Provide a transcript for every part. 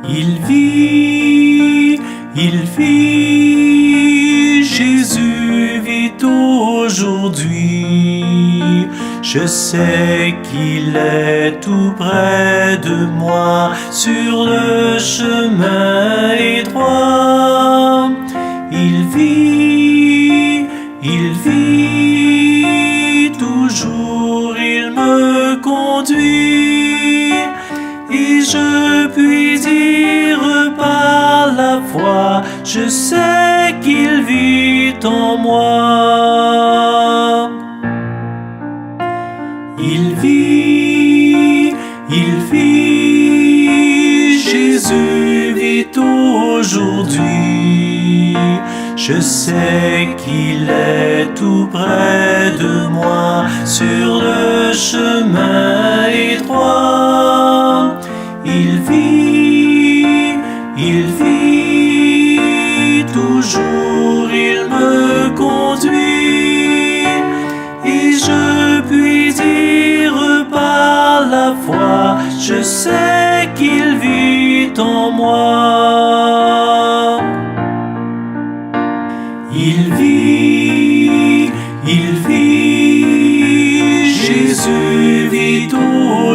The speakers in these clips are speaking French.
Il vit, Jésus vit aujourd'hui. Je sais qu'il est tout près de moi, sur le chemin étroit. Il vit toujours, il me conduit. Et je puis dire par la foi, je sais qu'il vit en moi. Il vit, Jésus vit aujourd'hui. Je sais qu'il est tout près de moi, sur le chemin étroit. Il vit toujours, il me conduit. Et je puis dire par la foi, je sais qu'il vit en moi. Il vit, Jésus vit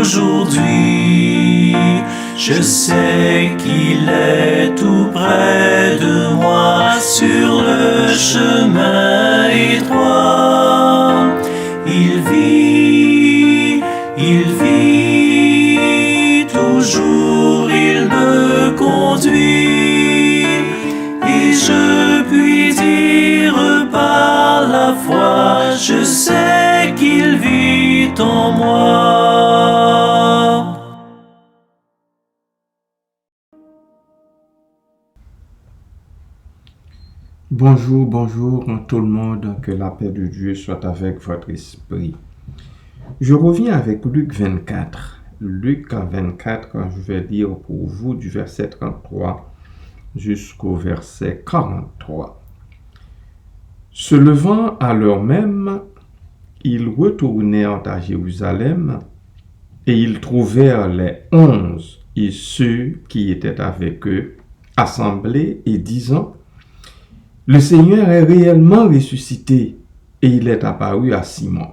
aujourd'hui. Je sais qu'il est tout près de moi, sur le chemin étroit. Il vit toujours, il me conduit. Et je puis dire par la foi, je sais qu'il vit en moi. Bonjour tout le monde, que la paix de Dieu soit avec votre esprit. Je reviens avec Luc 24. Luc 24, je vais lire pour vous du verset 33 jusqu'au verset 43. Se levant à l'heure même, ils retournèrent à Jérusalem et ils trouvèrent les 11 et ceux qui étaient avec eux assemblés et disant: le Seigneur est réellement ressuscité et il est apparu à Simon.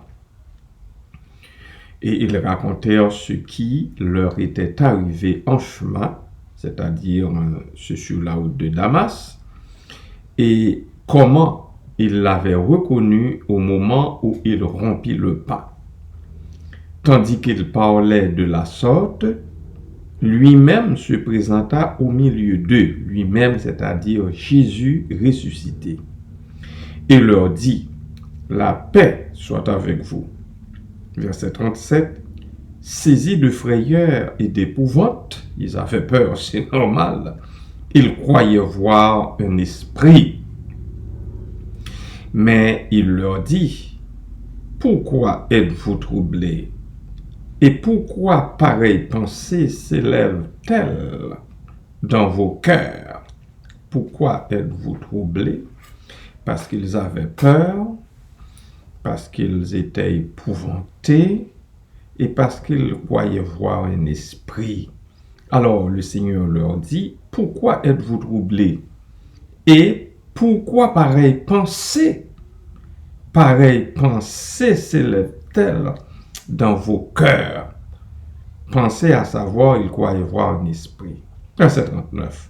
Et ils racontèrent ce qui leur était arrivé en chemin, c'est-à-dire sur la route de Damas, et comment il l'avait reconnu au moment où il rompit le pas. Tandis qu'il parlait de la sorte, lui-même se présenta au milieu d'eux, lui-même, c'est-à-dire Jésus ressuscité, et leur dit: la paix soit avec vous. Verset 37, saisis de frayeur et d'épouvante, ils avaient peur, c'est normal, ils croyaient voir un esprit. Mais il leur dit: pourquoi êtes-vous troublés? Et pourquoi pareille pensée s'élève-t-elle dans vos cœurs? Pourquoi êtes-vous troublés? Parce qu'ils avaient peur, parce qu'ils étaient épouvantés et parce qu'ils croyaient voir un esprit. Alors le Seigneur leur dit: pourquoi êtes-vous troublés? Et pourquoi pareille pensée s'élève-t-elle dans vos cœurs? Pensez à savoir, il croyait voir un esprit. Verset 39.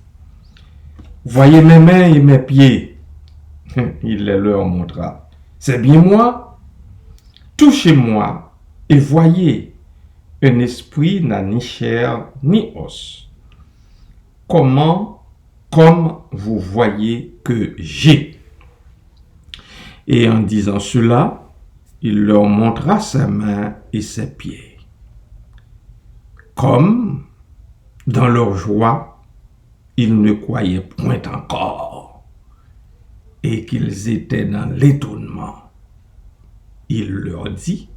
Voyez mes mains et mes pieds. Il les leur montra. C'est bien moi. Touchez-moi et voyez. Un esprit n'a ni chair ni os. Comme vous voyez que j'ai. Et en disant cela, il leur montra sa main et ses pieds. Comme, dans leur joie, ils ne croyaient point encore, et qu'ils étaient dans l'étonnement, il leur dit: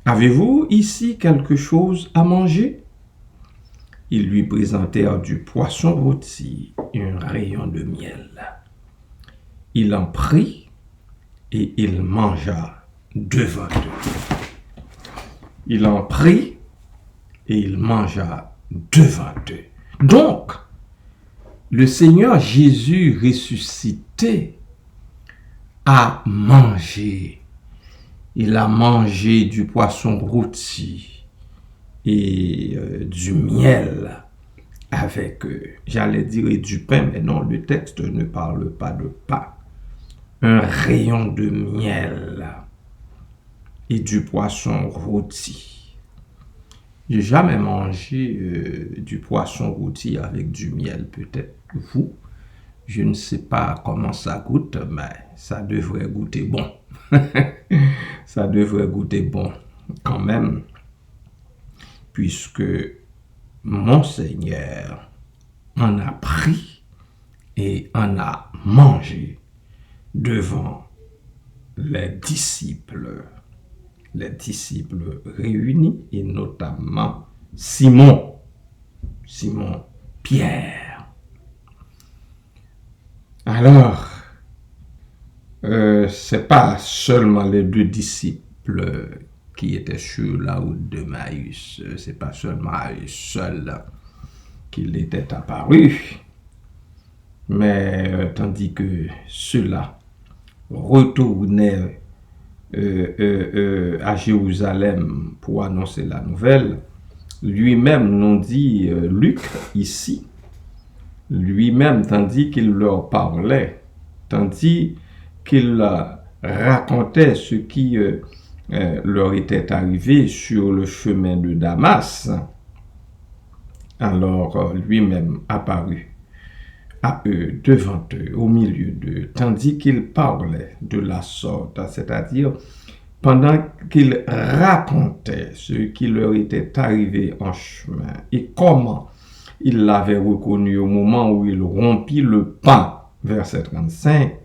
avez-vous ici quelque chose à manger? Ils lui présentèrent du poisson rôti et un rayon de miel. Il en prit et il mangea devant eux. Il en prit et il mangea devant eux. Donc, le Seigneur Jésus ressuscité a mangé. Il a mangé du poisson rôti et du miel avec, j'allais dire du pain, mais non, le texte ne parle pas de pain. Un rayon de miel et du poisson rôti. J'ai jamais mangé du poisson rôti avec du miel, peut-être vous. Je ne sais pas comment ça goûte, mais ça devrait goûter bon. Ça devrait goûter bon quand même, puisque mon Seigneur en a pris et en a mangé devant les disciples réunis, et notamment Simon Pierre. Alors, c'est pas seulement les deux disciples qui étaient sur la route de Maïs, c'est pas seulement à eux seuls qu'il était apparu, mais tandis que ceux-là retournaient à Jérusalem pour annoncer la nouvelle, lui-même, nous dit Luc ici, lui-même, tandis qu'il leur parlait, tandis qu'il racontait ce qui leur était arrivé sur le chemin de Damas, alors lui-même apparut à eux, devant eux, au milieu d'eux, tandis qu'il parlait de la sorte, c'est-à-dire pendant qu'il racontait ce qui leur était arrivé en chemin et comment il l'avait reconnu au moment où il rompit le pain, verset 35,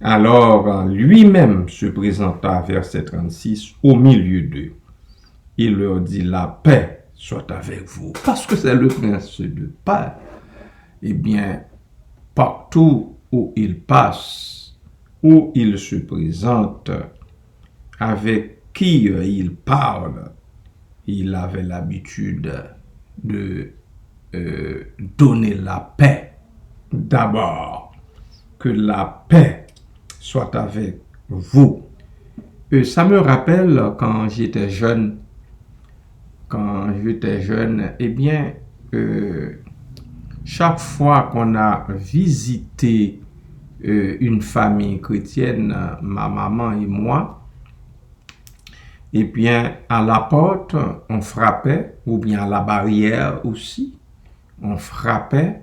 alors lui-même se présenta, verset 36, au milieu d'eux. Il leur dit, la paix soit avec vous, parce que c'est le prince de paix. Eh bien, partout où il passe, où il se présente, avec qui il parle, il avait l'habitude de donner la paix d'abord. Que la paix soit avec vous. Ça me rappelle quand j'étais jeune, eh bien, chaque fois qu'on a visité une famille chrétienne, ma maman et moi, eh bien, à la porte, on frappait, ou bien à la barrière aussi, on frappait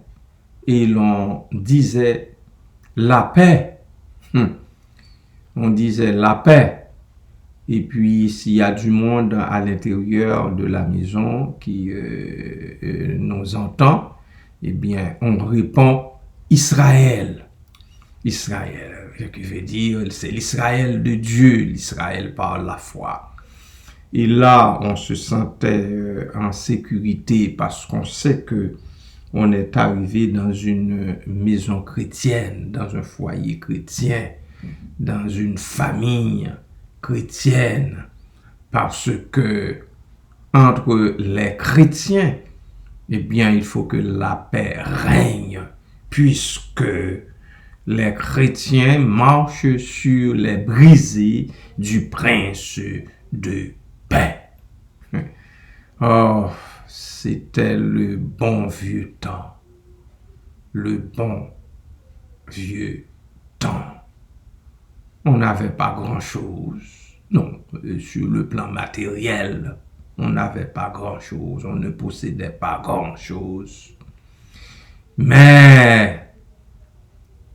et l'on disait la paix. On disait la paix. Et puis, s'il y a du monde à l'intérieur de la maison qui nous entend, eh bien, on répond Israël. Israël, ce qui veut dire, c'est l'Israël de Dieu, l'Israël par la foi. Et là, on se sentait en sécurité parce qu'on sait que on est arrivé dans une maison chrétienne, dans un foyer chrétien, dans une famille chrétienne, parce que entre les chrétiens, eh bien, il faut que la paix règne, puisque les chrétiens marchent sur les brisées du prince de paix. Oh, c'était le bon vieux temps. Le bon vieux temps. On n'avait pas grand-chose. Non, sur le plan matériel, on n'avait pas grand-chose. On ne possédait pas grand-chose. Mais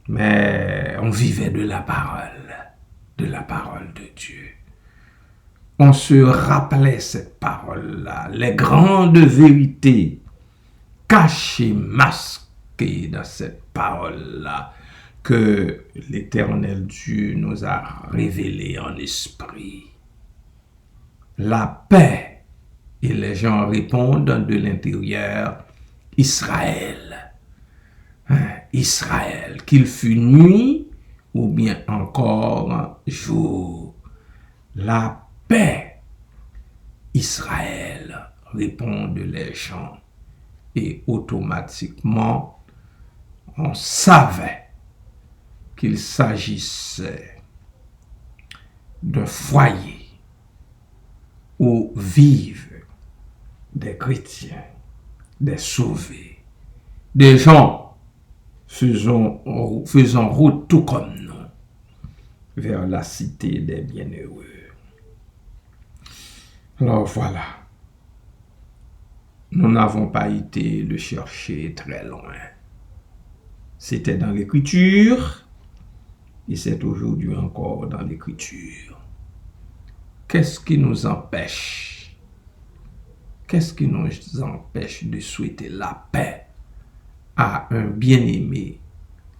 on vivait de la parole de Dieu. On se rappelait cette parole-là, les grandes vérités cachées, masquées dans cette parole-là, que l'Éternel Dieu nous a révélées en esprit. La paix, et les gens répondent de l'intérieur, Israël. Israël, qu'il fût nuit ou bien encore jour. La paix, Israël, répondent les gens. Et automatiquement, on savait qu'il s'agissait d'un foyer où vivent des chrétiens, des sauvés, des gens faisant route tout comme nous vers la cité des bienheureux. Alors voilà, nous n'avons pas été le chercher très loin. C'était dans l'Écriture et c'est aujourd'hui encore dans l'Écriture. Qu'est-ce qui nous empêche? Qu'est-ce qui nous empêche de souhaiter la paix à un bien-aimé,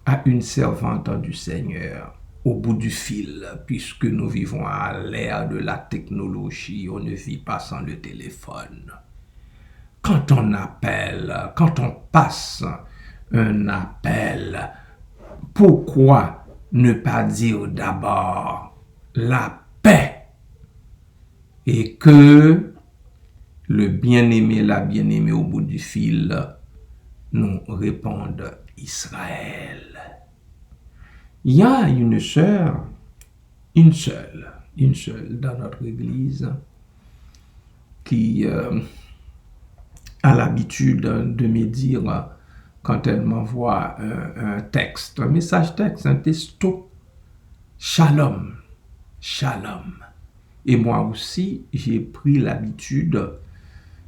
à une servante du Seigneur, au bout du fil, puisque nous vivons à l'ère de la technologie, on ne vit pas sans le téléphone. Quand on appelle, quand on passe un appel, pourquoi ne pas dire d'abord la paix et que le bien-aimé, la bien-aimée au bout du fil nous répondent Israël. Il y a une sœur, une seule dans notre église qui a l'habitude de me dire quand elle m'envoie un texte, un message texte, un texto, Shalom, Shalom. Et moi aussi, j'ai pris l'habitude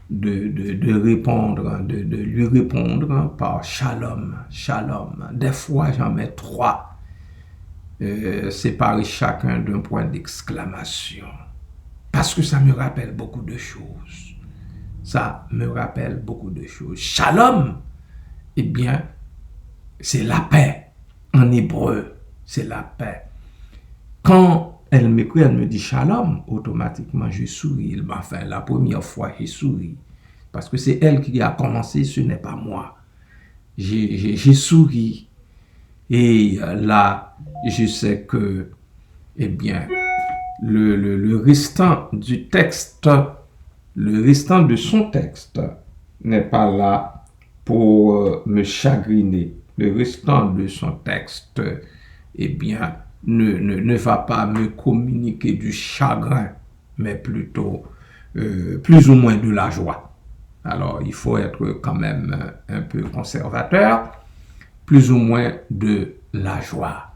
de répondre, de lui répondre par Shalom, Shalom. Des fois, j'en mets 3. Séparer chacun d'un point d'exclamation. Parce que ça me rappelle beaucoup de choses. Ça me rappelle beaucoup de choses. Shalom, eh bien, c'est la paix. En hébreu, c'est la paix. Quand elle m'écrit, elle me dit Shalom, automatiquement je souris. Enfin, la première fois, j'ai souri. Parce que c'est elle qui a commencé, ce n'est pas moi. J'ai souri. Et là, je sais que, eh bien, le restant du texte, le restant de son texte n'est pas là pour me chagriner. Le restant de son texte, eh bien, ne va pas me communiquer du chagrin, mais plutôt plus ou moins de la joie. Alors, il faut être quand même un peu conservateur. Plus ou moins de la joie,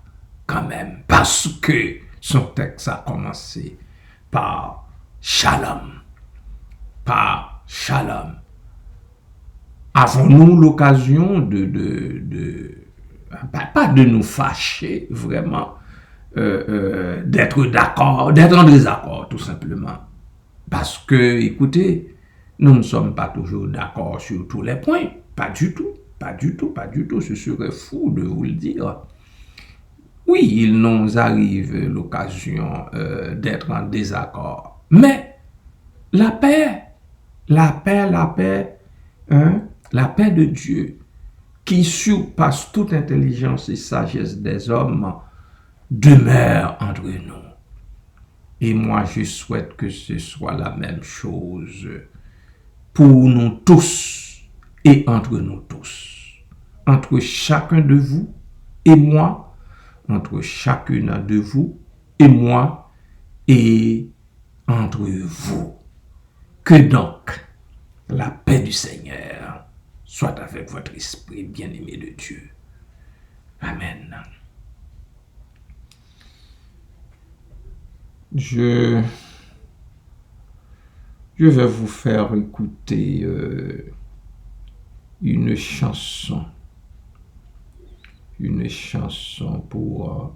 quand même, parce que son texte a commencé par Shalom. Par Shalom. Avons-nous l'occasion pas de nous fâcher, vraiment, d'être d'accord, d'être en désaccord, tout simplement. Parce que, écoutez, nous ne sommes pas toujours d'accord sur tous les points, pas du tout. Pas du tout, ce serait fou de vous le dire. Oui, il nous arrive l'occasion d'être en désaccord. Mais la paix, hein, la paix de Dieu, qui surpasse toute intelligence et sagesse des hommes, demeure entre nous. Et moi, je souhaite que ce soit la même chose pour nous tous et entre nous tous. Entre chacun de vous et moi, entre chacune de vous et moi, et entre vous. Que donc la paix du Seigneur soit avec votre esprit bien-aimé de Dieu. Amen. Je vais vous faire écouter une chanson pour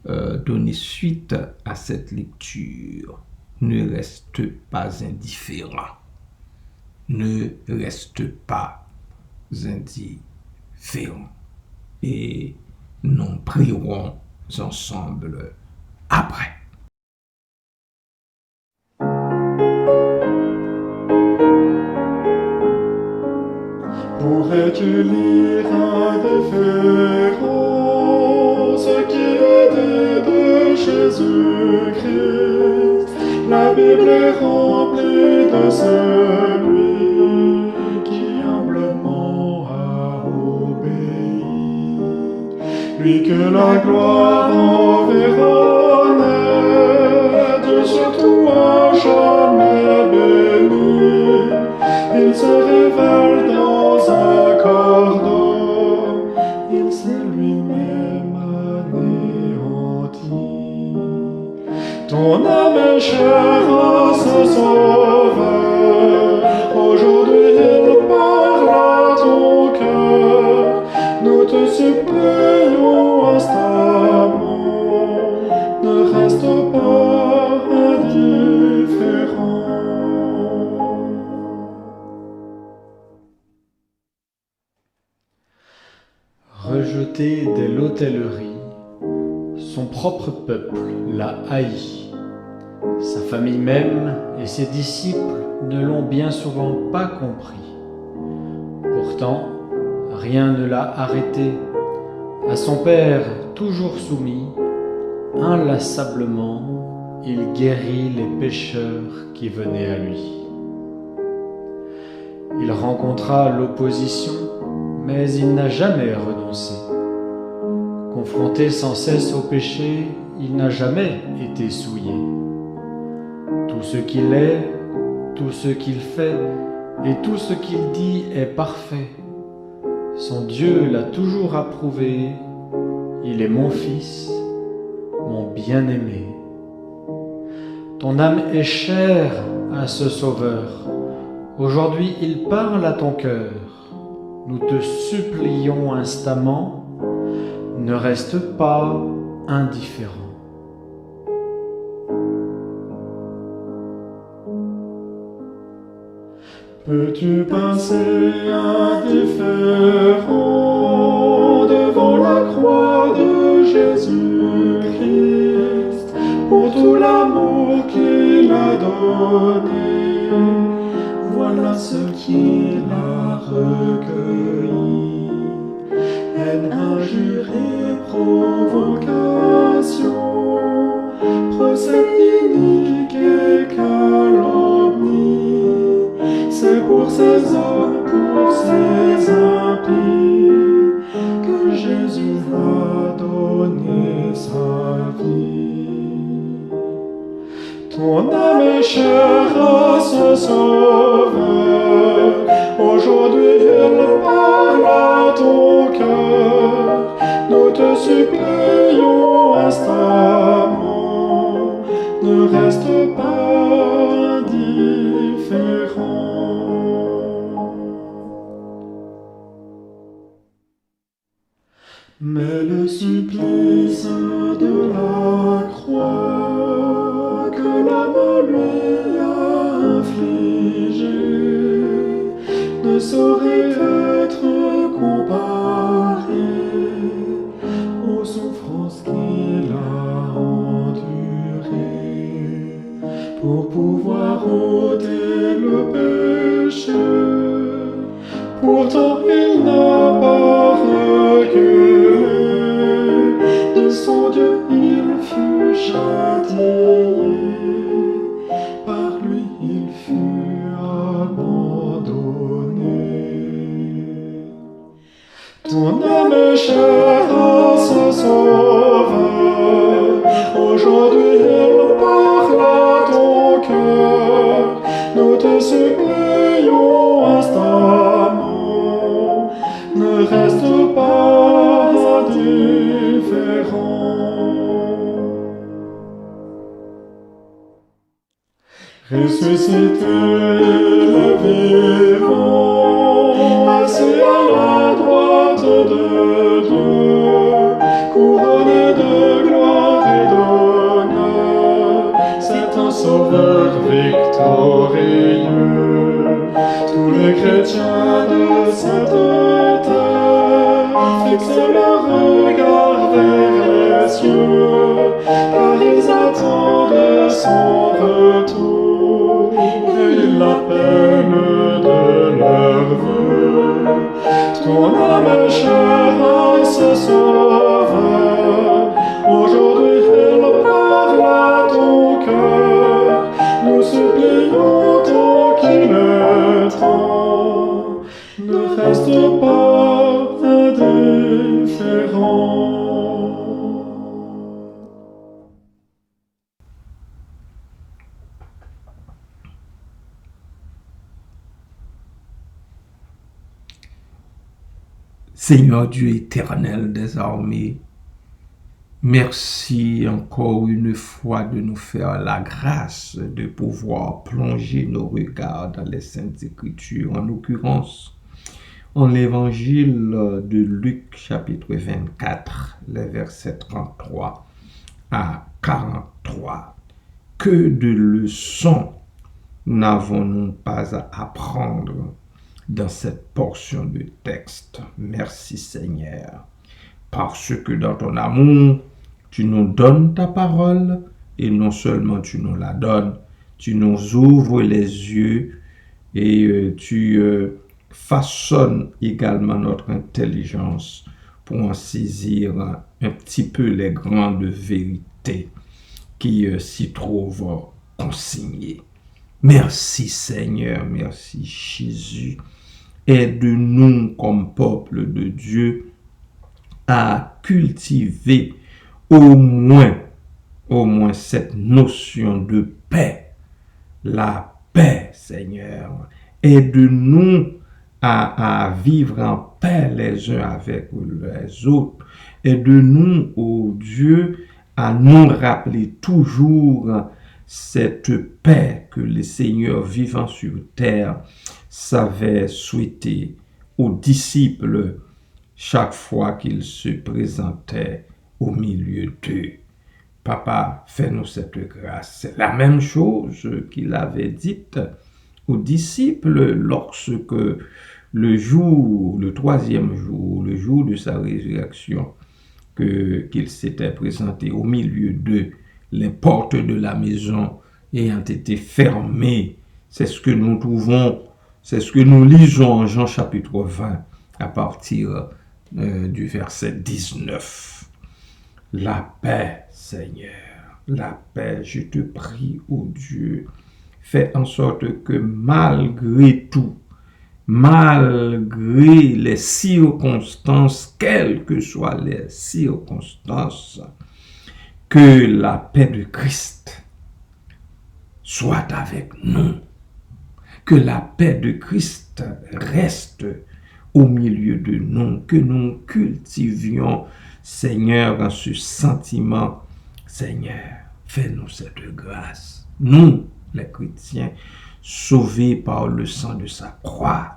donner suite à cette lecture. Ne reste pas indifférent. Ne reste pas indifférent. Et nous prierons ensemble après. Pourrais-tu lire indifférent ce qui est dit de Jésus-Christ? La Bible est remplie de celui qui humblement lui que la gloire enverra naître, surtout à jamais béni. Il se révèle dans un corps d'homme, il s'est lui-même anéanti. Ton âme est chère à ce Sauveur, aujourd'hui il parle à ton cœur. Nous te supplions instamment, ne reste pas indifférent. Rejeté dès l'hôtellerie, son propre peuple l'a haï. Sa famille même et ses disciples ne l'ont bien souvent pas compris. Pourtant, rien ne l'a arrêté. À son Père toujours soumis, inlassablement, il guérit les pécheurs qui venaient à lui. Il rencontra l'opposition, mais il n'a jamais renoncé. Confronté sans cesse au péché, il n'a jamais été souillé. Tout ce qu'il est, tout ce qu'il fait et tout ce qu'il dit est parfait. Son Dieu l'a toujours approuvé. Il est mon Fils, mon bien-aimé. Ton âme est chère à ce Sauveur. Aujourd'hui, il parle à ton cœur. Nous te supplions instamment, ne reste pas indifférent. Peux-tu passer indifférent devant la croix de Jésus-Christ pour tout l'amour qu'il a donné? Voilà ce qu'il a recueilli: haine, injure et provocation, procès inique et calomnie. C'est pour ces hommes, pour ces impies, que Jésus va donner sa vie. Ton âme est chère à ce Sauveur, aujourd'hui il parle à ton cœur. Nous te supplions instamment, ne reste pas indifférent. Mais le supplice de la croix que l'homme lui a infligé ne saurait être comparé aux souffrances qu'il a endurées pour pouvoir ôter le péché. Pourtant il n'a pas reculé, de son Dieu il fut châtié, par lui il fut abandonné. Ton âme est chère à ce Sauveur, aujourd'hui il parle à ton cœur. Nous te supplions instamment, ne reste pas indifférent. Ressuscité, le vivant, assis à la droite de Dieu, couronné de gloire et d'honneur, c'est un Sauveur victorieux. Tous les chrétiens de cette terre fixent leur regard vers les cieux, car ils attendent son retour et ils l'appellent de leur vœu. Ton âme est chère à ce Sauveur, aujourd'hui il parle à ton cœur. Nous supplions tant qu'il est temps, ne reste pas indifférent. Seigneur Dieu éternel des armées, merci encore une fois de nous faire la grâce de pouvoir plonger nos regards dans les Saintes Écritures, en l'occurrence en l'évangile de Luc chapitre 24, les versets 33 à 43. Que de leçons n'avons-nous pas à apprendre dans cette portion de texte? Merci Seigneur, parce que dans ton amour, tu nous donnes ta parole, et non seulement tu nous la donnes, tu nous ouvres les yeux et tu façonnes également notre intelligence pour en saisir un petit peu les grandes vérités qui s'y trouvent consignées. Merci Seigneur, merci Jésus. Aide-nous comme peuple de Dieu à cultiver au moins cette notion de paix. La paix, Seigneur. Aide-nous à vivre en paix les uns avec les autres. Aide-nous, ô Dieu, à nous rappeler toujours cette paix que le Seigneur vivant sur terre savait souhaiter aux disciples chaque fois qu'ils se présentaient au milieu d'eux. Papa, fais-nous cette grâce. C'est la même chose qu'il avait dite aux disciples lorsque le troisième jour, le jour de sa résurrection, qu'il s'était présenté au milieu d'eux, les portes de la maison ayant été fermées. C'est ce que nous trouvons, c'est ce que nous lisons en Jean chapitre 20 à partir du verset 19. La paix, Seigneur, la paix, je te prie, ô Dieu, fais en sorte que malgré tout, malgré les circonstances, quelles que soient les circonstances, que la paix de Christ soit avec nous, que la paix de Christ reste au milieu de nous, que nous cultivions, Seigneur, ce sentiment. Seigneur, fais-nous cette grâce. Nous, les chrétiens, sauvés par le sang de sa croix,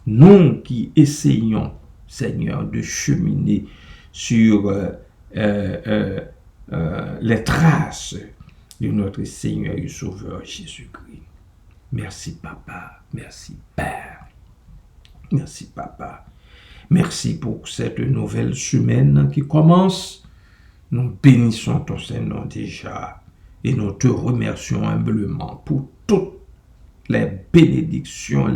nous qui essayons, Seigneur, de cheminer sur les traces de notre Seigneur et Sauveur Jésus-Christ. Merci Papa, merci Père, merci Papa. Merci pour cette nouvelle semaine qui commence. Nous bénissons ton Saint-Nom déjà et nous te remercions humblement pour toutes les bénédictions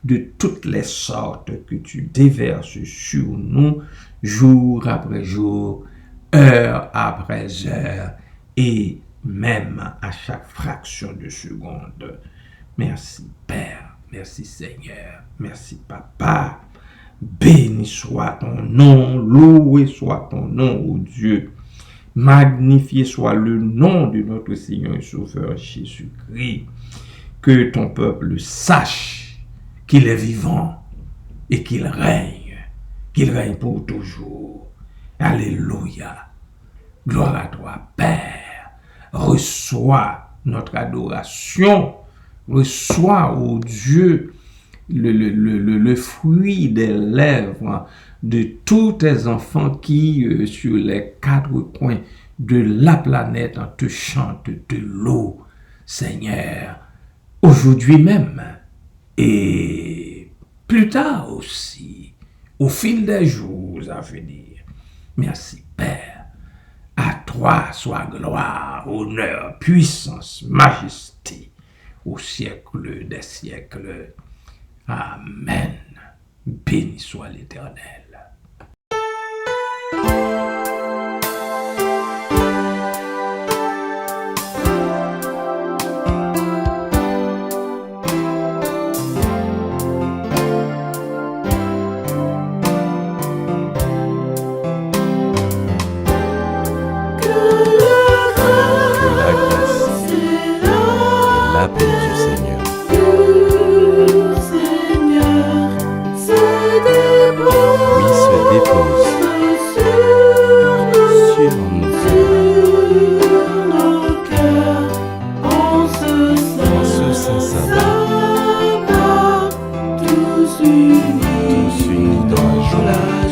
de toutes les sortes que tu déverses sur nous jour après jour, heure après heure et même à chaque fraction de seconde. Merci Père, merci Seigneur, merci Papa. Béni soit ton nom, loué soit ton nom, ô Dieu. Magnifié soit le nom de notre Seigneur et Sauveur Jésus-Christ. Que ton peuple sache qu'il est vivant et qu'il règne pour toujours. Alléluia. Gloire à toi, Père. Reçois notre adoration. Reçois, ô Dieu, le fruit des lèvres de tous tes enfants qui, sur les quatre coins de la planète, te chantent de l'eau, Seigneur, aujourd'hui même et plus tard aussi, au fil des jours à venir. Merci, Père. À toi soit gloire, honneur, puissance, majesté, au siècle des siècles. Amen. Béni soit l'Éternel. La paix du Seigneur. Seigneur, se déploie. tous unis dans la joie.